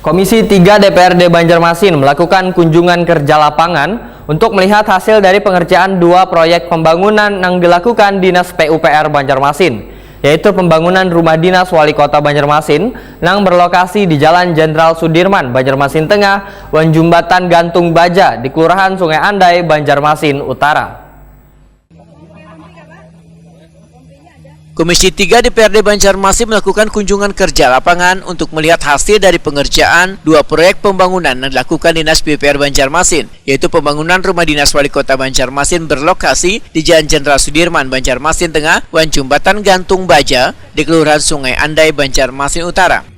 Komisi 3 DPRD Banjarmasin melakukan kunjungan kerja lapangan untuk melihat hasil dari pengerjaan dua proyek pembangunan yang dilakukan Dinas PUPR Banjarmasin, yaitu pembangunan rumah dinas Wali Kota Banjarmasin yang berlokasi di Jalan Jenderal Sudirman, Banjarmasin Tengah, dan Jembatan Gantung Baja di Kelurahan Sungai Andai, Banjarmasin Utara. Komisi 3 DPRD Banjarmasin melakukan kunjungan kerja lapangan untuk melihat hasil dari pengerjaan dua proyek pembangunan yang dilakukan Dinas PUPR Banjarmasin, yaitu pembangunan rumah dinas Wali Kota Banjarmasin berlokasi di Jalan Jenderal Sudirman, Banjarmasin Tengah, dan Jembatan Gantung Baja di Kelurahan Sungai Andai, Banjarmasin Utara.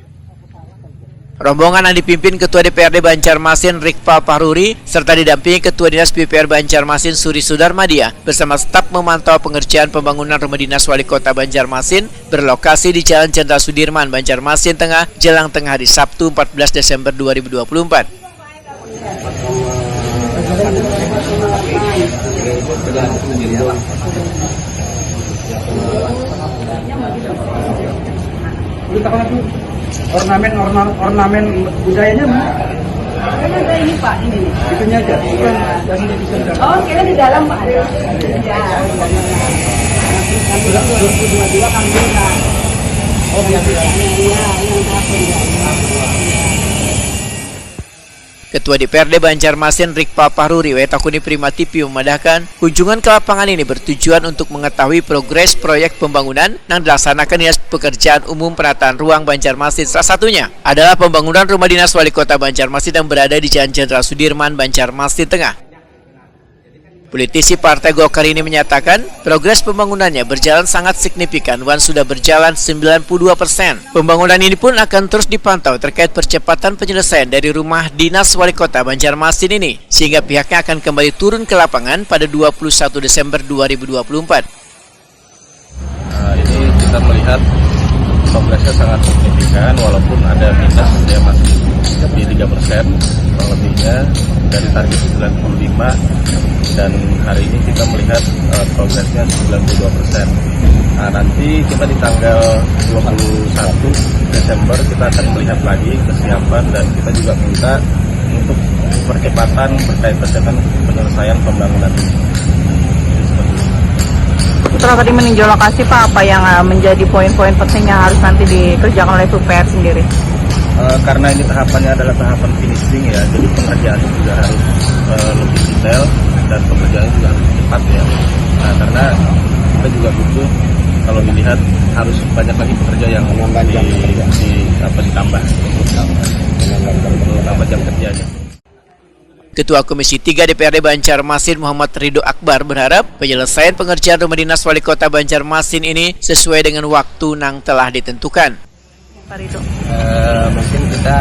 Rombongan yang dipimpin Ketua DPRD Banjarmasin Rikpa Pahruri serta didampingi Ketua Dinas PUPR Banjarmasin Suri Sudarmadia bersama staf memantau pengerjaan pembangunan rumah dinas Wali Kota Banjarmasin berlokasi di Jalan Jenderal Sudirman, Banjarmasin Tengah, jelang tengah hari Sabtu 14 Desember 2024. Ornamen budayanya mah? Kan ada ini Pak, ini. Itunya aja, bukan dasarnya bisa di dalam. Oh, kira di dalam Pak. Ya. Nanti 2022 kan bisa. Oh, iya. Iya, yang apa ya. Ketua DPRD Banjarmasin Rikpa Pahruri Wetakuni Prima TV memadahkan kunjungan ke lapangan ini bertujuan untuk mengetahui progres proyek pembangunan yang dilaksanakan Dinas Pekerjaan Umum Penataan Ruang Banjarmasin. Salah satunya adalah pembangunan rumah dinas Wali Kota Banjarmasin yang berada di Jalan Jenderal Sudirman, Banjarmasin Tengah. Politisi Partai Golkar ini menyatakan progres pembangunannya berjalan sangat signifikan dan sudah berjalan 92%. Pembangunan ini pun akan terus dipantau terkait percepatan penyelesaian dari rumah dinas Wali Kota Banjarmasin ini, sehingga pihaknya akan kembali turun ke lapangan pada 21 Desember 2024. Ini kita melihat progresnya sangat signifikan walaupun ada minus yang masih di 3% kurang lebihnya dari target 95, dan hari ini kita melihat progresnya 92%. Nah, nanti kita di tanggal 21 Desember kita akan melihat lagi kesiapan, dan kita juga minta untuk percepatan berkaitan dengan penyelesaian pembangunan ini. Setelah tadi meninjau lokasi Pak, apa yang menjadi poin-poin penting yang harus nanti dikerjakan oleh PUPR sendiri? Karena ini tahapannya adalah tahapan finishing ya, jadi pengerjaannya juga harus lebih detail dan pengerjaannya juga harus cepat ya. Nah, karena kita juga butuh, kalau dilihat harus banyak lagi pekerja yang ditambah untuk nambah jam kerjanya. Ketua Komisi 3 DPRD Banjarmasin Muhammad Ridho Akbar berharap penyelesaian pengerjaan rumah dinas Wali Kota Banjarmasin ini sesuai dengan waktu yang telah ditentukan. Pak Ridho. Mungkin kita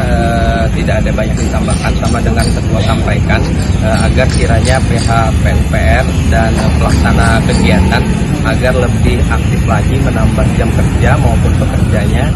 tidak ada banyak ditambahkan sama dengan Ketua sampaikan agar kiranya pihak PUPR dan pelaksana kegiatan agar lebih aktif lagi menambah jam kerja maupun pekerjanya,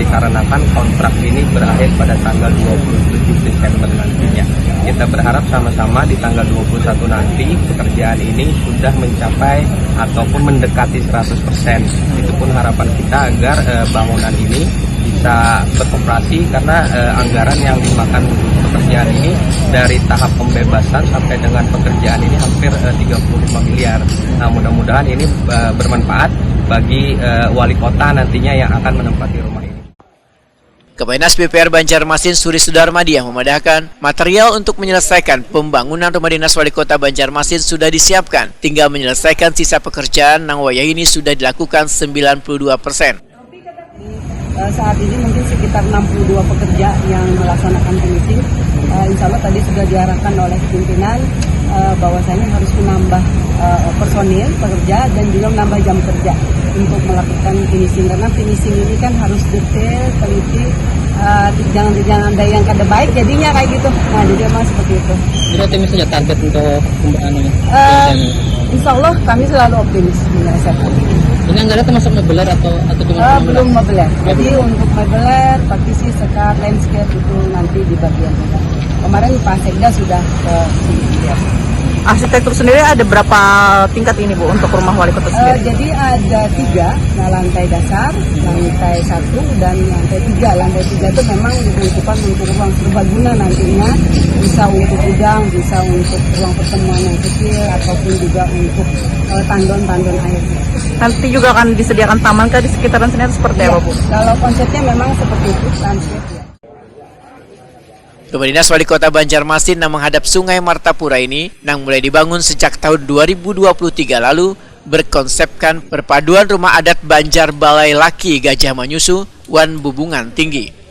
dikarenakan kontrak ini berakhir pada tanggal 27 Desember nantinya. Kita berharap sama-sama di tanggal 21 nanti pekerjaan ini sudah mencapai ataupun mendekati 100%. Itu pun harapan kita agar bangunan ini bisa beroperasi, karena anggaran yang dimakan untuk pekerjaan ini dari tahap pembebasan sampai dengan pekerjaan ini hampir 35 miliar. Nah, mudah-mudahan ini bermanfaat bagi wali kota nantinya yang akan menempati rumah ini. Kepala Dinas PUPR Banjarmasin Suri Sudarmadia memadahkan material untuk menyelesaikan pembangunan rumah dinas Wali Kota Banjarmasin sudah disiapkan, tinggal menyelesaikan sisa pekerjaan yang wayah ini sudah dilakukan 92%. Saat ini mungkin sekitar 62 pekerja yang melaksanakan finishing. Insya Allah tadi sudah diarahkan oleh pimpinan bahwasanya harus menambah personil pekerja dan juga menambah jam kerja untuk melakukan finishing, karena finishing ini kan harus detail, teliti, jangan ada yang kada baik jadinya kayak gitu. Nah, jadi memang seperti itu. Berarti misalnya target untuk pembangunan Insya Allah kami selalu optimis menyelesaikan. ini anggaran termasuk mebeler atau cuma belum mebeler. Jadi untuk mebeler, partisi, sekat, landscape itu nanti di bagian kita. Kemarin Pak Sekda sudah ke sini. arsitektur sendiri ada berapa tingkat ini Bu untuk rumah wali kota sendiri? Jadi ada 3, nah, lantai dasar, lantai 1 dan lantai 3. Lantai 3 itu memang diperuntukkan untuk ruang serbaguna nantinya, bisa untuk gudang, bisa untuk ruang pertemuan yang kecil ataupun juga untuk tandon-tandon air. Nanti juga akan disediakan taman kah di sekitaran sini atau seperti apa Bu? Kalau konsepnya memang seperti itu, landscape ya. Rumah dinas Wali Kota Banjarmasin yang menghadap Sungai Martapura ini yang mulai dibangun sejak tahun 2023 lalu berkonsepkan perpaduan rumah adat Banjar Balai Laki Gajah Manyusu Wan Bubungan Tinggi.